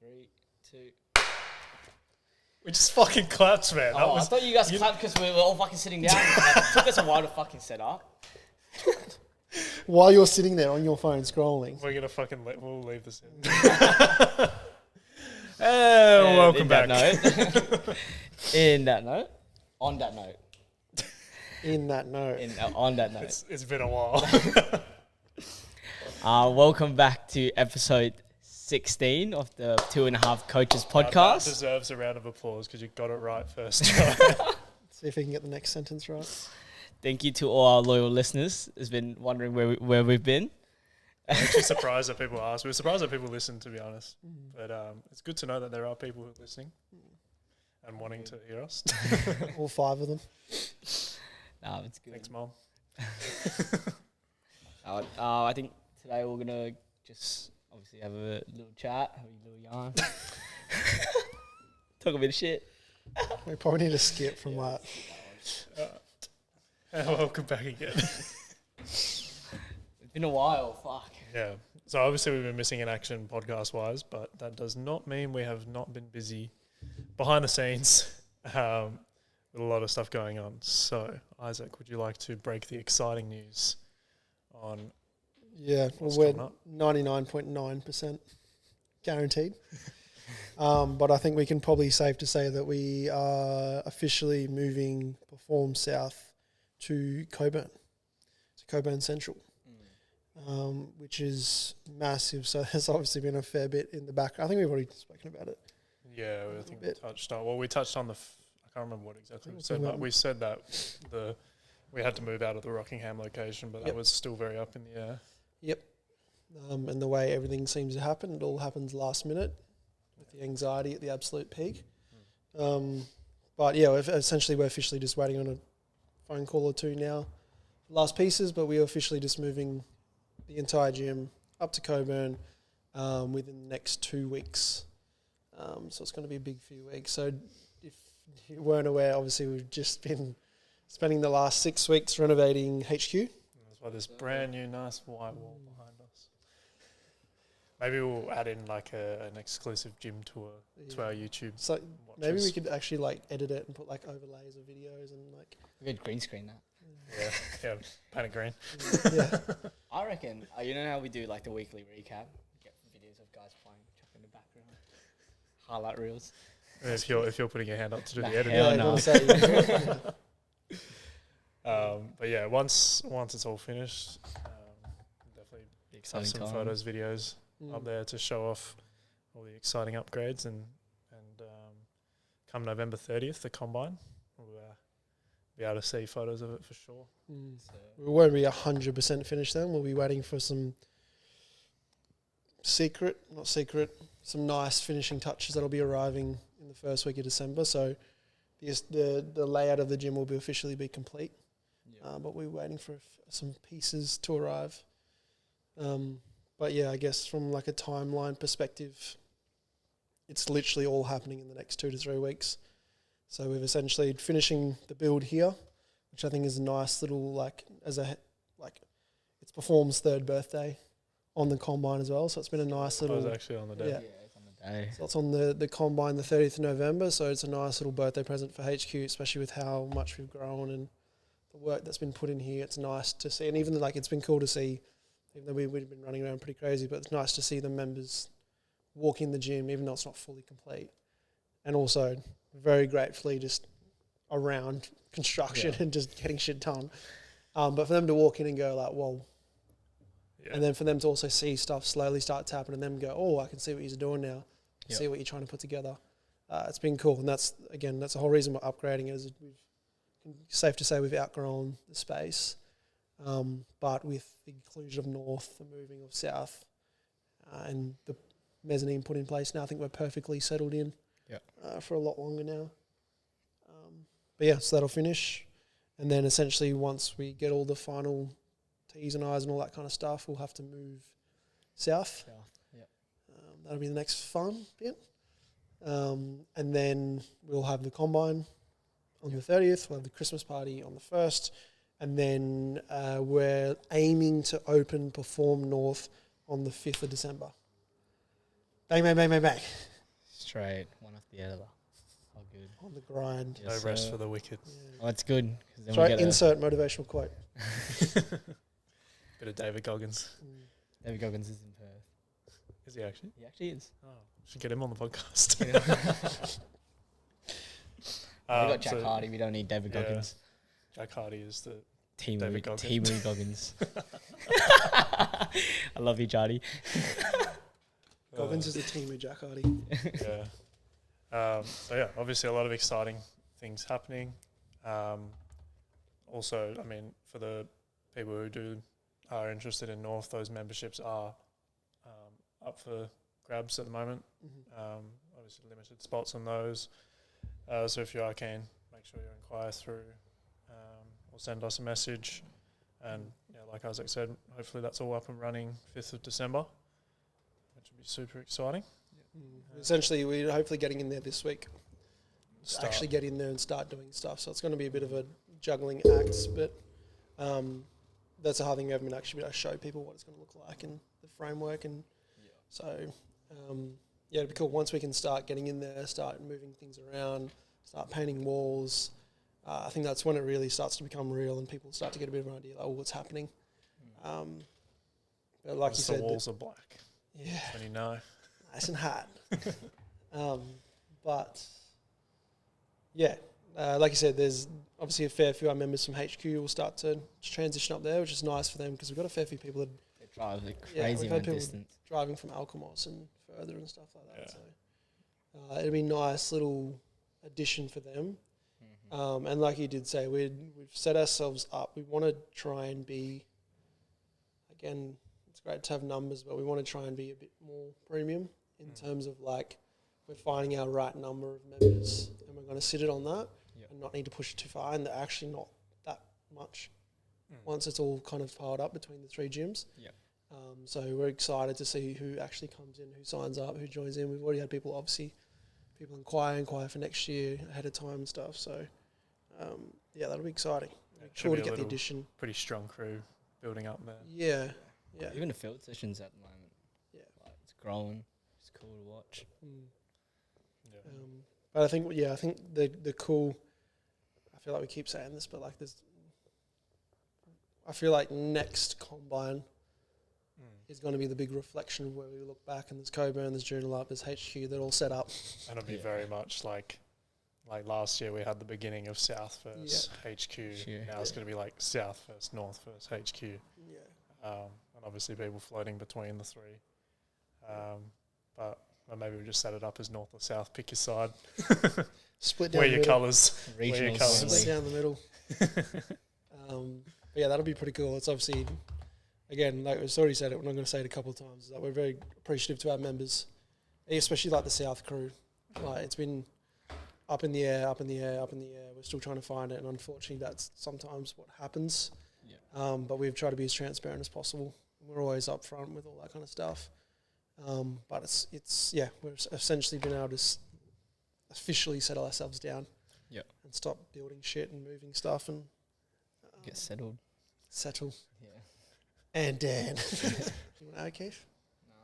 3, 2. We just fucking clapped, man. I thought you guys clapped because we were all fucking sitting down. It took us a while to fucking set up. While you're sitting there on your phone scrolling. We're gonna fucking we'll leave this in. Welcome back. On that note. On that note. It's been a while. Welcome back to episode 16 of the 2.5 Coaches podcast. That deserves a round of applause because you got it right first try. See if we can get the next sentence right. Thank you to all our loyal listeners who's been wondering where we've been. I'm actually surprised that people ask. We're surprised that people listen, to be honest. But it's good to know that there are people who are listening and wanting to hear us. All 5 of them. No, it's good. Thanks, Mom. I think today we're going to just obviously have a little chat, have a little yarn. Talk a bit of shit. We probably need to skip from that. Welcome back again. It's been a while, fuck. Yeah. So obviously we've been missing in action podcast-wise, but that does not mean we have not been busy behind the scenes with a lot of stuff going on. So, Isaac, would you like to break the exciting news on what's we're coming up? 99.9% guaranteed. But I think we can probably safe to say that we are officially moving Perform South to Coburn. To Coburn Central. Which is massive. So there's obviously been a fair bit in the back. I think we've already spoken about it. Yeah, I think we touched on. Well, we touched on I can't remember what exactly we said, but we said that we had to move out of the Rockingham location, but that was still very up in the air. Yep. And the way everything seems to happen, it all happens last minute with the anxiety at the absolute peak. But yeah, essentially we're officially just waiting on a phone call or two now. Last pieces, but we are officially just moving the entire gym up to Coburn within the next 2 weeks. So it's going to be a big few weeks. So if you weren't aware, obviously we've just been spending the last 6 weeks renovating HQ. That's why this brand new nice white wall behind us. Maybe we'll add in like an exclusive gym tour to our YouTube. So maybe we could actually edit it and put overlays of videos and We could green screen that. Yeah, paint it green. Yeah. I reckon, you know how we do the weekly recap? Get videos of guys playing, chuck in the background. Highlight reels. If you're putting your hand up to do the editing. But yeah, once it's all finished, definitely have some photos, videos up there to show off all the exciting upgrades and come November 30th, the Combine, we'll be able to see photos of it for sure. We won't be 100% finished then. We'll be waiting for some some nice finishing touches that'll be arriving in the first week of December. So the layout of the gym will officially be complete. But we're waiting for some pieces to arrive. But yeah, I guess from a timeline perspective, it's literally all happening in the next 2 to 3 weeks. So we've essentially finishing the build here, which I think is a nice little it's Perform's 3rd birthday on the Combine as well. So it's been a nice little. I was actually on the day. Yeah, it's on the day. So it's on the Combine the 30th of November. So it's a nice little birthday present for HQ, especially with how much we've grown and the work that's been put in here. It's nice to see, and even it's been cool to see, even though we've been running around pretty crazy, but it's nice to see the members walk in the gym, even though it's not fully complete, and also very gratefully just around construction and just getting shit done. But for them to walk in and go whoa, and then for them to also see stuff slowly start to happen and them go, oh, I can see what you're doing now, see what you're trying to put together. It's been cool, and that's the whole reason we're upgrading is safe to say we've outgrown the space, but with the inclusion of North, the moving of South, and the mezzanine put in place now, I think we're perfectly settled in for a lot longer now. But yeah, so that'll finish, and then essentially once we get all the final T's and I's and all that kind of stuff, we'll have to move south. That'll be the next fun bit. And then we'll have the Combine on the 30th, we'll have the Christmas party on the 1st, and then we're aiming to open Perform North on the 5th of December. Bang, bang, bang, bang, bang. straight, one after the other. How good. On the grind. Yes, No rest sir. for the wicked. Yeah. Oh, it's good. 'Cause then Sorry, we get insert motivational quote. Bit of David Goggins. David Goggins is in Perth. Is he actually? He actually is. Oh, should get him on the podcast. We got Jack Hardy. We don't need David yeah. Goggins. Jack Hardy is the Team Goggins. Goggins. I love you, Jardy. Goggins is the team with Jack Hardy. Yeah. So yeah, obviously a lot of exciting things happening. Also, I mean, for the people who are interested in North, those memberships are up for grabs at the moment. Obviously limited spots on those. So if you are keen, make sure you inquire through or send us a message. And yeah, like Isaac said, hopefully that's all up and running 5th of December, which would be super exciting. Essentially, we're hopefully getting in there this week. Actually get in there and start doing stuff. So it's going to be a bit of a juggling act, but that's the hard thing. We haven't actually been able to show people what it's going to look like and the framework. And so, yeah, it'd be cool once we can start getting in there, start moving things around, start painting walls. I think that's when it really starts to become real and people start to get a bit of an idea, like, oh, what's happening. But like you said, the walls are black. Yeah. That's when you know. Nice and hot. But yeah, like you said, there's obviously a fair few of our members from HQ will start to transition up there, which is nice for them because we've got a fair few people that They drive like Yeah, crazy we've had amount of people distance. driving from Alkimos and further and stuff like that. Yeah. So it'd be a nice little addition for them. And like you did say, we've set ourselves up. We want to try and be, again, it's great to have numbers, but we want to try and be a bit more premium in terms of like we're finding our right number of members and we're going to sit it on that and not need to push it too far. And they're actually not that much once it's all kind of piled up between the three gyms. So we're excited to see who actually comes in, who signs up, who joins in. We've already had people inquire for next year ahead of time and stuff. So yeah, that'll be exciting. Cool to get the addition. Pretty strong crew building up there. Yeah. Even the field sessions at the moment. Yeah. Like, it's growing. It's cool to watch. Yeah. But I think the cool. I feel like we keep saying this, but like I feel like next combine is going to be the big reflection of where we look back, and there's Coburn, there's Journal Up, there's HQ, they're all set up. And it'll be very much like last year we had the beginning of South versus HQ. Sure. Now it's going to be like South versus North versus HQ. Yeah. And obviously people floating between the three. But maybe we just set it up as North or South. Pick your side. Split down Wear the your middle. colours. Wear your Regionals colours. Split down the middle. But yeah, that'll be pretty cool. It's obviously, again, like we've already said it, I'm not going to say it a couple of times, is that we're very appreciative to our members, especially like the South crew. Like it's been up in the air. We're still trying to find it, and unfortunately, that's sometimes what happens. But we've tried to be as transparent as possible. We're always upfront with all that kind of stuff. But it's we've essentially been able to officially settle ourselves down. And stop building shit and moving stuff and Get settled. settle. Yeah. And Dan, you want to add, Keith? No.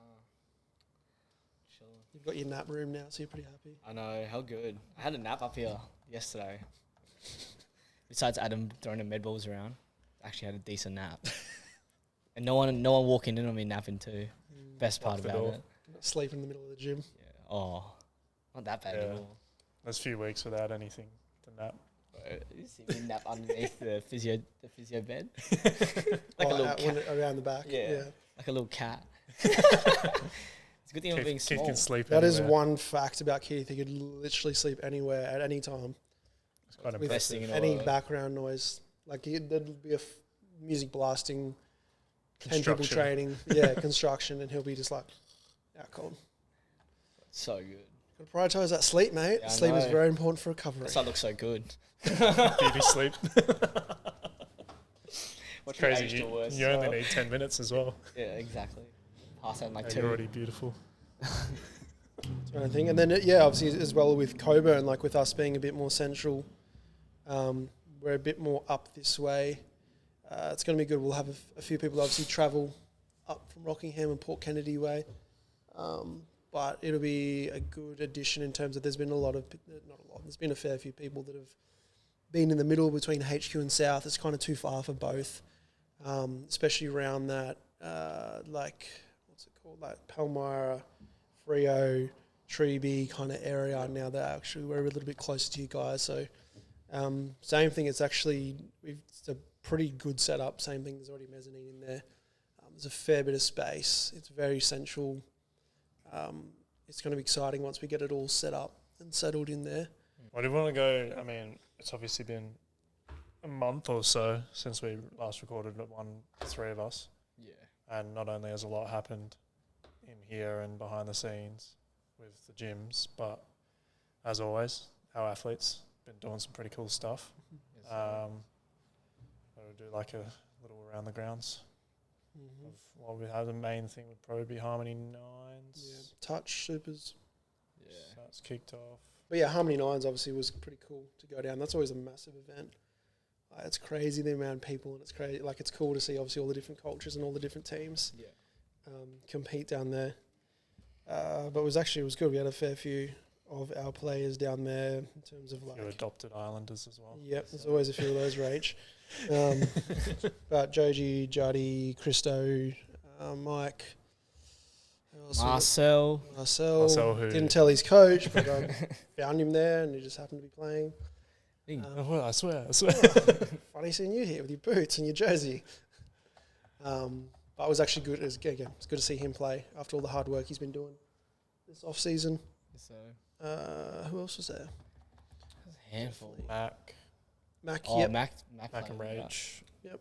Sure. You've got your nap room now, so you're pretty happy. I know, how good. I had a nap up here yesterday. Besides Adam throwing the med balls around, I actually had a decent nap. And no one walking in on me napping too. Best part the about door. it. Not sleep in the middle of the gym. Yeah. Oh, not that bad Yeah. at all. There's a few weeks without anything to nap. You see me nap underneath the physio bed. Around the back. Yeah. Like a little cat. It's a good thing I'm being Keith small. can sleep That is anywhere. one fact about Keith. He could literally sleep anywhere at any time. It's quite With impressive. Best thing in the any world. background noise. Like there'd be music blasting, 10 people Construction. training, construction, and he'll be just like, cool. So good. Gotta prioritise that sleep, mate. Yeah, I Sleep is know. very important for recovery. That's why I look so good. Beauty sleep. What's Crazy. age to worse, You only so- need 10 minutes as well. Yeah, exactly. Pass out in like And 2. you're already beautiful. Kind of thing. And then, obviously, as well with Coburn, like with us being a bit more central, we're a bit more up this way. It's going to be good. We'll have a few people obviously travel up from Rockingham and Port Kennedy way. but it'll be a good addition in terms of there's been there's been a fair few people that have been in the middle between HQ and South. It's kind of too far for both, especially around that, what's it called, like Palmyra, Freo, Treeby kind of area. Now that actually we're a little bit closer to you guys. So same thing, it's actually, it's a pretty good setup. Same thing, there's already mezzanine in there. There's a fair bit of space. It's very central. It's going to be exciting once we get it all set up and settled in there. Well, do you want to go, I mean, it's obviously been a month or so since we last recorded the three of us. Yeah. And not only has a lot happened in here and behind the scenes with the gyms, but as always, our athletes been doing some pretty cool stuff. Yes, We'll do like a little around the grounds of what we have. The main thing would probably be Harmony Nines. Yeah. Touch Supers. Yeah. So that's kicked off. But yeah, Harmony Nines obviously was pretty cool to go down. That's always a massive event. It's crazy the amount of people, and it's crazy. Like, it's cool to see obviously all the different cultures and all the different teams compete down there. But it was good. We had a fair few of our players down there in terms of like... You adopted Islanders as well. Yep, there's always a few of those, Rach. But Joji, Juddy, Christo, Mike... Marcel, who didn't tell his coach, but found him there and he just happened to be playing. I swear. Funny seeing you here with your boots and your jersey. But it was actually good. It's good to see him play after all the hard work he's been doing this off season. So who else was there? a handful. Mac Yep. Mac and Rage. Yep.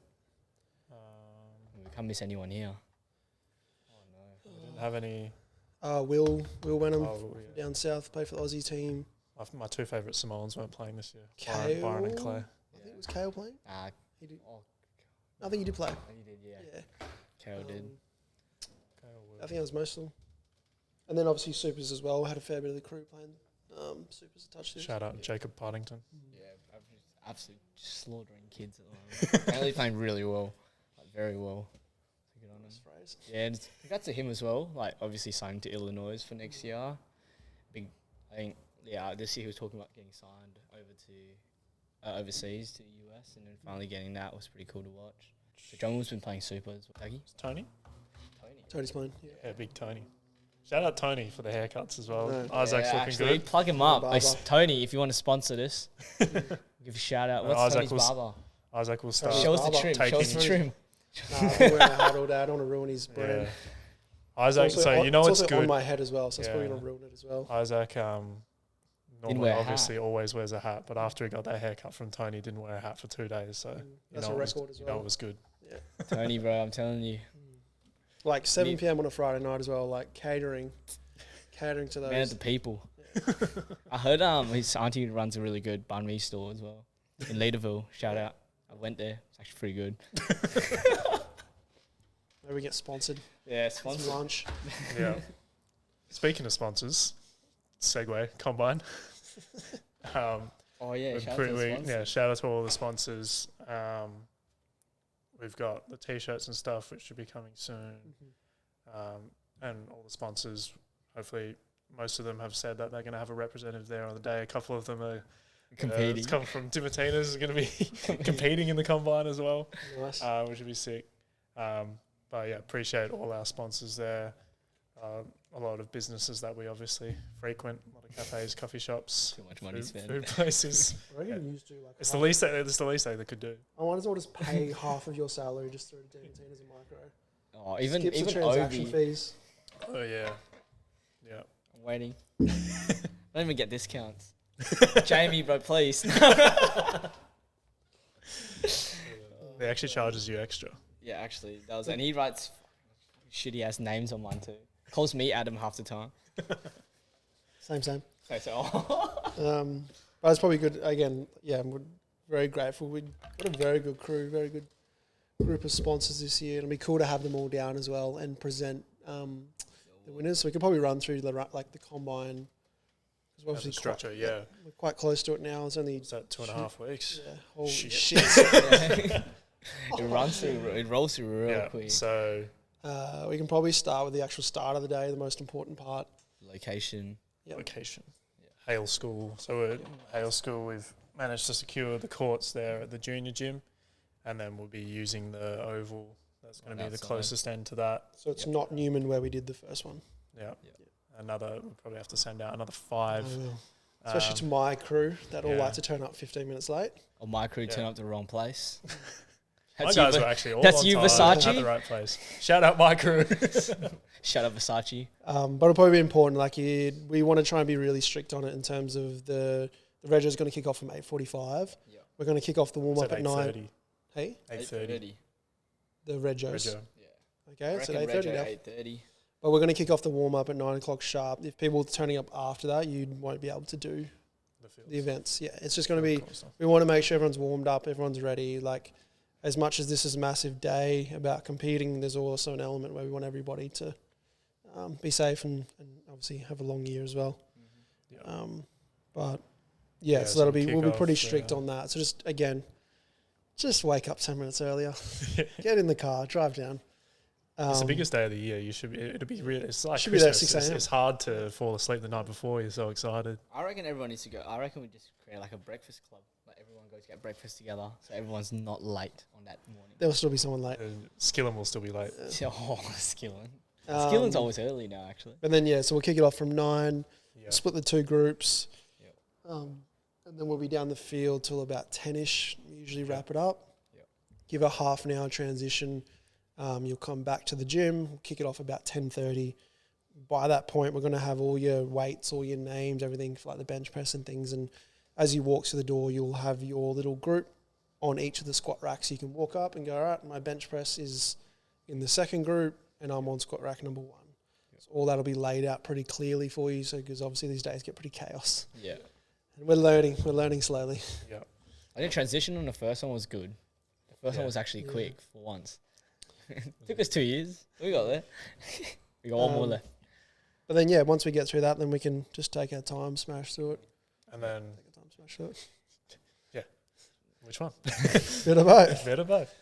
We can't miss anyone here. We didn't have any. Will Wenham yeah. down south, played for the Aussie team. My two favourite Samoans weren't playing this year. Kale. Byron and Clay. I think it was Kale playing. He did. I think he did play. He did, Yeah. Kale did. I think that was most of them. And then obviously Supers as well. We had a fair bit of the crew playing Supers a touch this. Shout out Jacob Partington. Yeah, absolutely slaughtering kids at the moment. Apparently playing really well, like very well. So good on him. Phrase. Yeah, and congrats to him as well. Like obviously signing to Illinois for next year. I think this year he was talking about getting signed over to overseas to the US, and then finally getting that was pretty cool to watch. So John has been playing super as well. Dougie? Tony? Tony's playing. Yeah, big Tony. Shout out Tony for the haircuts as well. No. Isaac's looking good. Plug him up. Barber. Tony, if you want to sponsor this, give a shout out. What's Isaac Tony's barber? Isaac will start. Tony's Show us the barber. trim. Show us the trim. Nah, I'm wearing a hat all day. I don't want to ruin his brand. Yeah. Isaac, so you know it's also good. on my head as well, so it's probably going to ruin it as well. Isaac normally wear a obviously always wears a hat, but after he got that haircut from Tony, he didn't wear a hat for 2 days. So that's a record as well. You know it was good. Yeah. Tony, bro, I'm telling you. Like 7 p.m. on a Friday night as well, like catering to those. Man, the people. Yeah. I heard his auntie runs a really good banh mi store as well in Leaderville. Shout out. I went there. It's actually pretty good. Maybe we get sponsored. Yeah, Some lunch. Yeah. Speaking of sponsors, segue, Combine. Shout out to all the sponsors. We've got the T-shirts and stuff, which should be coming soon. And all the sponsors, hopefully, most of them have said that they're going to have a representative there on the day. A couple of them are competing. It's come from Tim Martinez is going to be competing in the Combine as well, Nice. which would be sick. But yeah, appreciate all our sponsors there. A lot of businesses that we obviously frequent, a lot of cafes, coffee shops, Too much money spent. food places. I reckon you used to like. It's the least they could do. I might as well just pay half of your salary just through Demontain as a micro. Oh, even Skips the even transaction Ovi. fees. Oh yeah, yeah. I'm waiting. Don't even get discounts. Jamie, bro, please. They actually charges you extra. Yeah, actually, that was, and he writes shitty ass names on mine too. Calls me Adam half the time. Same. So, But it's probably good. Again, yeah, we're very grateful. We got a very good crew, very good group of sponsors this year. It'll be cool to have them all down as well and present the winners. So we could probably run through the Combine. The structure, We're quite close to it now. It's only 2.5 weeks. Yeah, holy Shit. It rolls through real quick. So we can probably start with the actual start of the day, the most important part. location. Yep. Location. Yeah. Hale School. So at Hale School, we've managed to secure the courts there at the junior gym, and then we'll be using the oval. That's going to be the closest end to that. So it's not Newman where we did the first one. Yeah. We'll probably have to send out another 5. Especially to my crew that all like to turn up 15 minutes late. Or my crew turn up to the wrong place. My guys were actually all that's on you, time Versace? at the right place. Shout out my crew. Shout out Versace. But it'll probably be important. Like we want to try and be really strict on it in terms of the rego is going to kick off from 8:45. Yeah. We're going to kick off the warm up at 9. Hey, 8:30. The regos. Yeah. Okay, it's at 8:30 now. 8:30. But we're going to kick off the warm up at 9 o'clock sharp. If people are turning up after that, you won't be able to do the events. Yeah, it's just going to be. We want to make sure everyone's warmed up, everyone's ready. Like, as much as this is a massive day about competing, there's also an element where we want everybody to be safe and obviously have a long year as well. Mm-hmm. But so that'll be. We'll be pretty strict on that. So just wake up 10 minutes earlier, get in the car, drive down. It's the biggest day of the year. It'll be really. It's like should be there at Christmas. 6 a.m. It's hard to fall asleep the night before. You're so excited. I reckon everyone needs to go. I reckon we just create like a breakfast club. Like everyone goes get breakfast together, so everyone's not late on that morning. There'll still be someone late. Skillen will still be late. Skillen. Skillen's always early now, actually. And then so we'll kick it off from 9. Split the 2 groups. And then we'll be down the field till about 10ish. Usually wrap it up. Give a half an hour transition. You'll come back to the gym. We'll kick it off about 10:30. By that point, we're going to have all your weights, all your names, everything for like the bench press and things. And as you walk through the door, you'll have your little group on each of the squat racks. You can walk up and go, all right, my bench press is in the second group and I'm on squat rack number 1. So all that'll be laid out pretty clearly for you. So because obviously these days get pretty chaos. Yeah. And we're learning slowly. Yeah. I think transition on the first one was good. The first one was actually quick for once. Took us 2 years. We got there. We got one more left. But then, once we get through that, then we can just take our time, smash through it. And then... Take our time, smash through it. Yeah. Which one? Bit of both. Bit of both.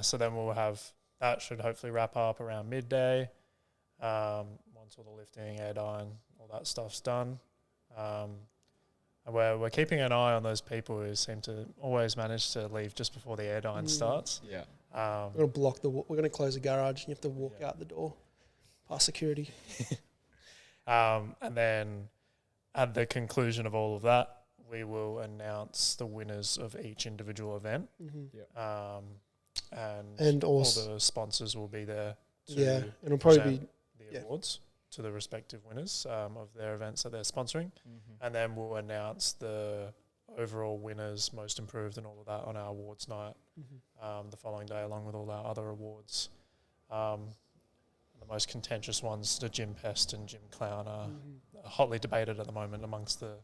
So then we'll have... That should hopefully wrap up around midday. Once all the lifting, air dyeing, all that stuff's done. And we're keeping an eye on those people who seem to always manage to leave just before the air dyeing starts. Yeah. We're going to close the garage and you have to walk out the door past security. And then at the conclusion of all of that, we will announce the winners of each individual event. Mm-hmm. And all the sponsors will be there to and it'll probably be the awards to the respective winners of their events that they're sponsoring. Mm-hmm. And then we'll announce the overall winners, most improved and all of that on our awards night the following day, along with all our other awards. The most contentious ones, the Gym Pest and Gym Clown, are hotly debated at the moment amongst the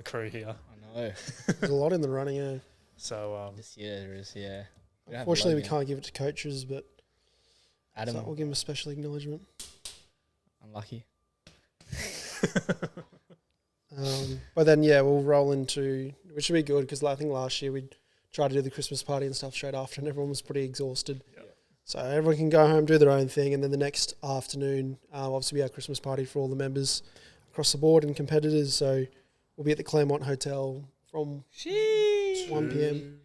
crew here. I know. There's a lot in the running, So this year there is, Unfortunately, we can't give it to coaches, but Adam, we'll give him a special acknowledgement. Unlucky. But then, we'll roll into, which should be good, because I think last year we tried to do the Christmas party and stuff straight after, and everyone was pretty exhausted. Yep. So everyone can go home, do their own thing, and then the next afternoon, obviously we have Christmas party for all the members across the board and competitors. So we'll be at the Claremont Hotel from 1 p.m.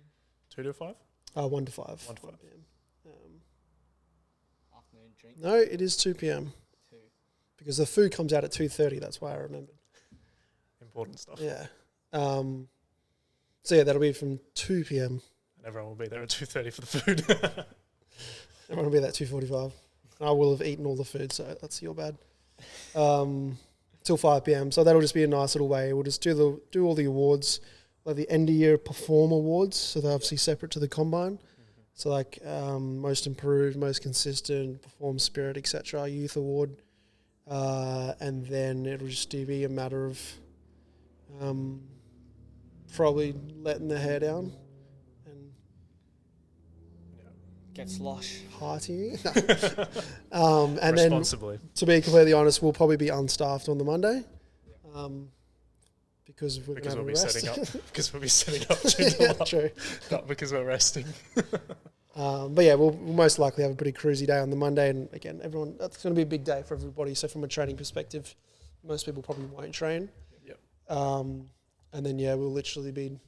2 to 5? 1 to 5. 1 to 5 p.m. Afternoon drink. No, it is 2 p.m. 2. Because the food comes out at 2:30. That's why I remembered. Important stuff. Yeah. So that'll be from 2 p.m. And everyone will be there at 2:30 for the food. Everyone will be there at 2:45. I will have eaten all the food, so that's your bad. Till 5 p.m. So that'll just be a nice little way. We'll just do all the awards, like the end of year perform awards. So they're obviously separate to the combine. Mm-hmm. So like most improved, most consistent, perform spirit, etc. Youth award, and then it'll just be a matter of probably letting the hair down and get slosh, partying. And responsibly. Then, to be completely honest, we'll probably be unstaffed on the Monday, because we'll be setting up. Because we'll be setting up. True. Not because we're resting. But we'll most likely have a pretty cruisy day on the Monday, and again, that's going to be a big day for everybody. So from a training perspective, most people probably won't train. Yep. And then we'll literally be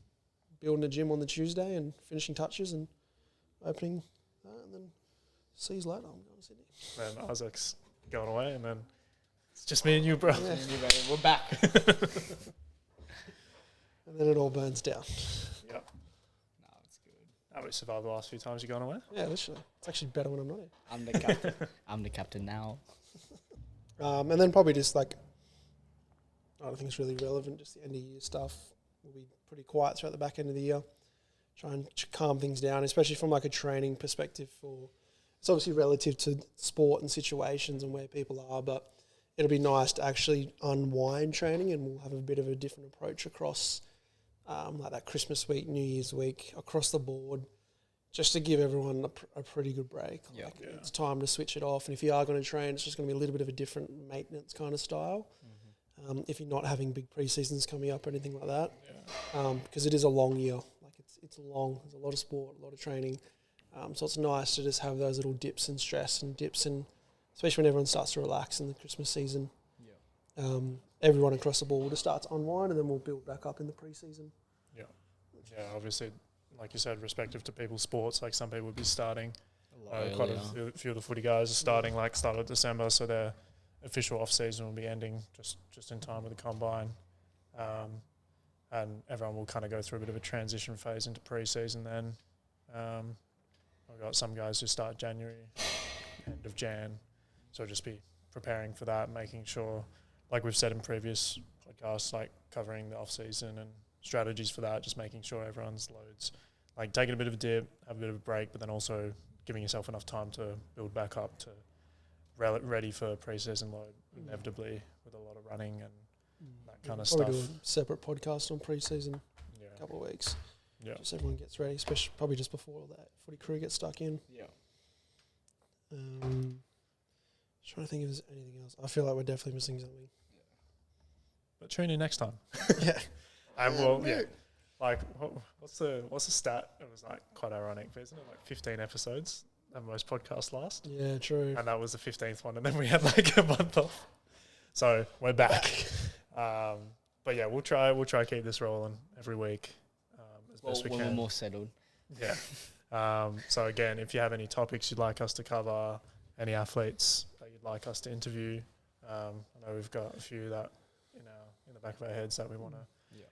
building a gym on the Tuesday and finishing touches and opening that, and then see you later. I'm going to Sydney. And Isaac's going away, and then it's just me and you, bro. Yeah. We're back. And then it all burns down. Yep. No, it's good. Have we survived the last few times you've gone away? Yeah, literally. It's actually better when I'm not here. I'm the captain. I'm the captain now. And then probably just like, I don't think it's really relevant, just the end of year stuff. We'll be pretty quiet throughout the back end of the year. Try and calm things down, especially from like a training perspective. It's obviously relative to sport and situations and where people are, but it'll be nice to actually unwind training, and we'll have a bit of a different approach across like that Christmas week, New Year's week, across the board, just to give everyone a pretty good break. Yeah. It's time to switch it off, and if you are going to train, it's just going to be a little bit of a different maintenance kind of style. If you're not having big pre-seasons coming up or anything like that, because it is a long year. Like it's long. There's a lot of sport, a lot of training. So it's nice to just have those little dips and stress and dips, and especially when everyone starts to relax in the Christmas season. Yeah. Everyone across the board will just start to unwind, and then we'll build back up in the pre-season. Yeah. Yeah, obviously, like you said, respective to people's sports, like some people would be starting. Quite a few of the footy guys are starting start of December, so their official off-season will be ending just in time with the combine. And everyone will kind of go through a bit of a transition phase into pre-season then. I've got some guys who start January, end of Jan, so just be preparing for that, making sure, like we've said in previous podcasts, like covering the off-season and strategies for that, just making sure everyone's loads, like taking a bit of a dip, have a bit of a break, but then also giving yourself enough time to build back up to ready for pre-season load, inevitably, with a lot of running and that kind of stuff. Probably do a separate podcast on pre-season Yeah. a couple of weeks. Yeah. Just everyone gets ready, especially probably just before that footy crew gets stuck in. Yeah. Trying to think if there's anything else. I feel like we're definitely missing something. But tune in next time. Yeah. Like, what's the stat? It was like quite ironic, but isn't it like 15 episodes that most podcasts last? Yeah, true. And that was the 15th one, and then we had like a month off. So we're back. But yeah, we'll try to keep this rolling every week as best we can. We're more settled. Yeah. So again, if you have any topics you'd like us to cover, any athletes that you'd like us to interview, I know we've got a few that in the back of our heads that we want to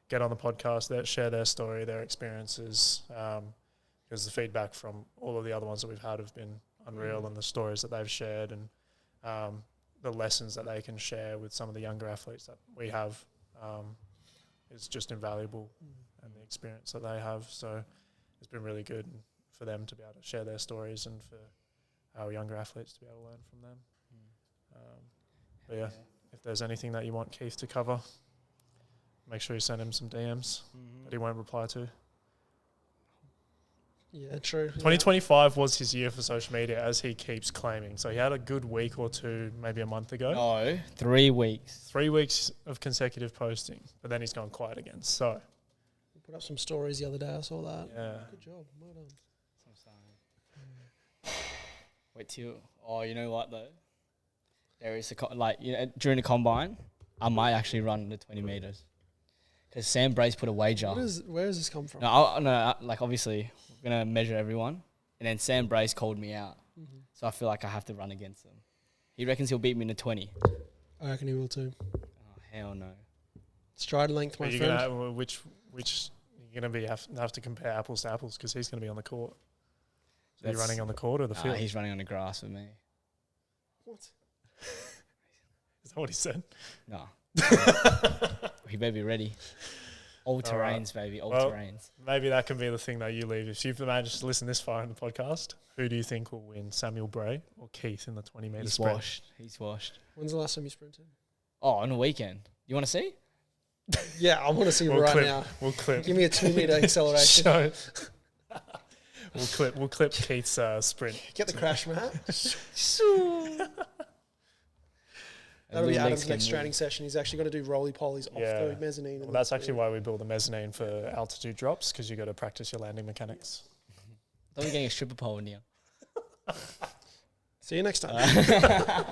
get on the podcast, that share their story, their experiences, because the feedback from all of the other ones that we've had have been unreal, and the stories that they've shared, and the lessons that they can share with some of the younger athletes that we have is just invaluable, and the experience that they have. So it's been really good for them to be able to share their stories, and for our younger athletes to be able to learn from them. But yeah, if there's anything that you want Keith to cover, make sure you send him some DMs that he won't reply to. Yeah, true. 2025 was his year for social media, as he keeps claiming. So he had a good week or two, maybe a month ago. No, 3 weeks. 3 weeks of consecutive posting, but then he's gone quiet again. So We put up some stories the other day. I saw that. yeah, Good job. Well done. That's what I'm saying. Wait till. Oh, you know what though? There is during the combine, I might actually run the 20 meters. Because Sam Brace put a wager. Where does this come from? Obviously, we're going to measure everyone. And then Sam Brace called me out. So I feel like I have to run against him. He reckons he'll beat me in the 20. I reckon he will too. Oh, hell no. Stride length, my you're friend. gonna which you're gonna be have to compare apples to apples, because he's gonna be on the court. So you're running on the court or the field? He's running on the grass with me. What? Is that what he said? No. He better be ready. All terrains, baby. All terrains. Maybe that can be the thing that you leave. If you've managed to listen this far in the podcast, who do you think will win, Samuel Bray or Keith in the 20-metre sprint? He's washed. When's the last time you sprinted? Oh, on a weekend. You want to see? Yeah, I want to see now. We'll clip. Give me a 2-meter acceleration. We'll clip Keith's sprint. Get the crash mat. That'll be Adam's next training session. He's actually going to do roly-polies off the mezzanine. Well, that's actually why we build a mezzanine for altitude drops, because you got to practice your landing mechanics. Don't be getting a stripper pole in here. See you next time.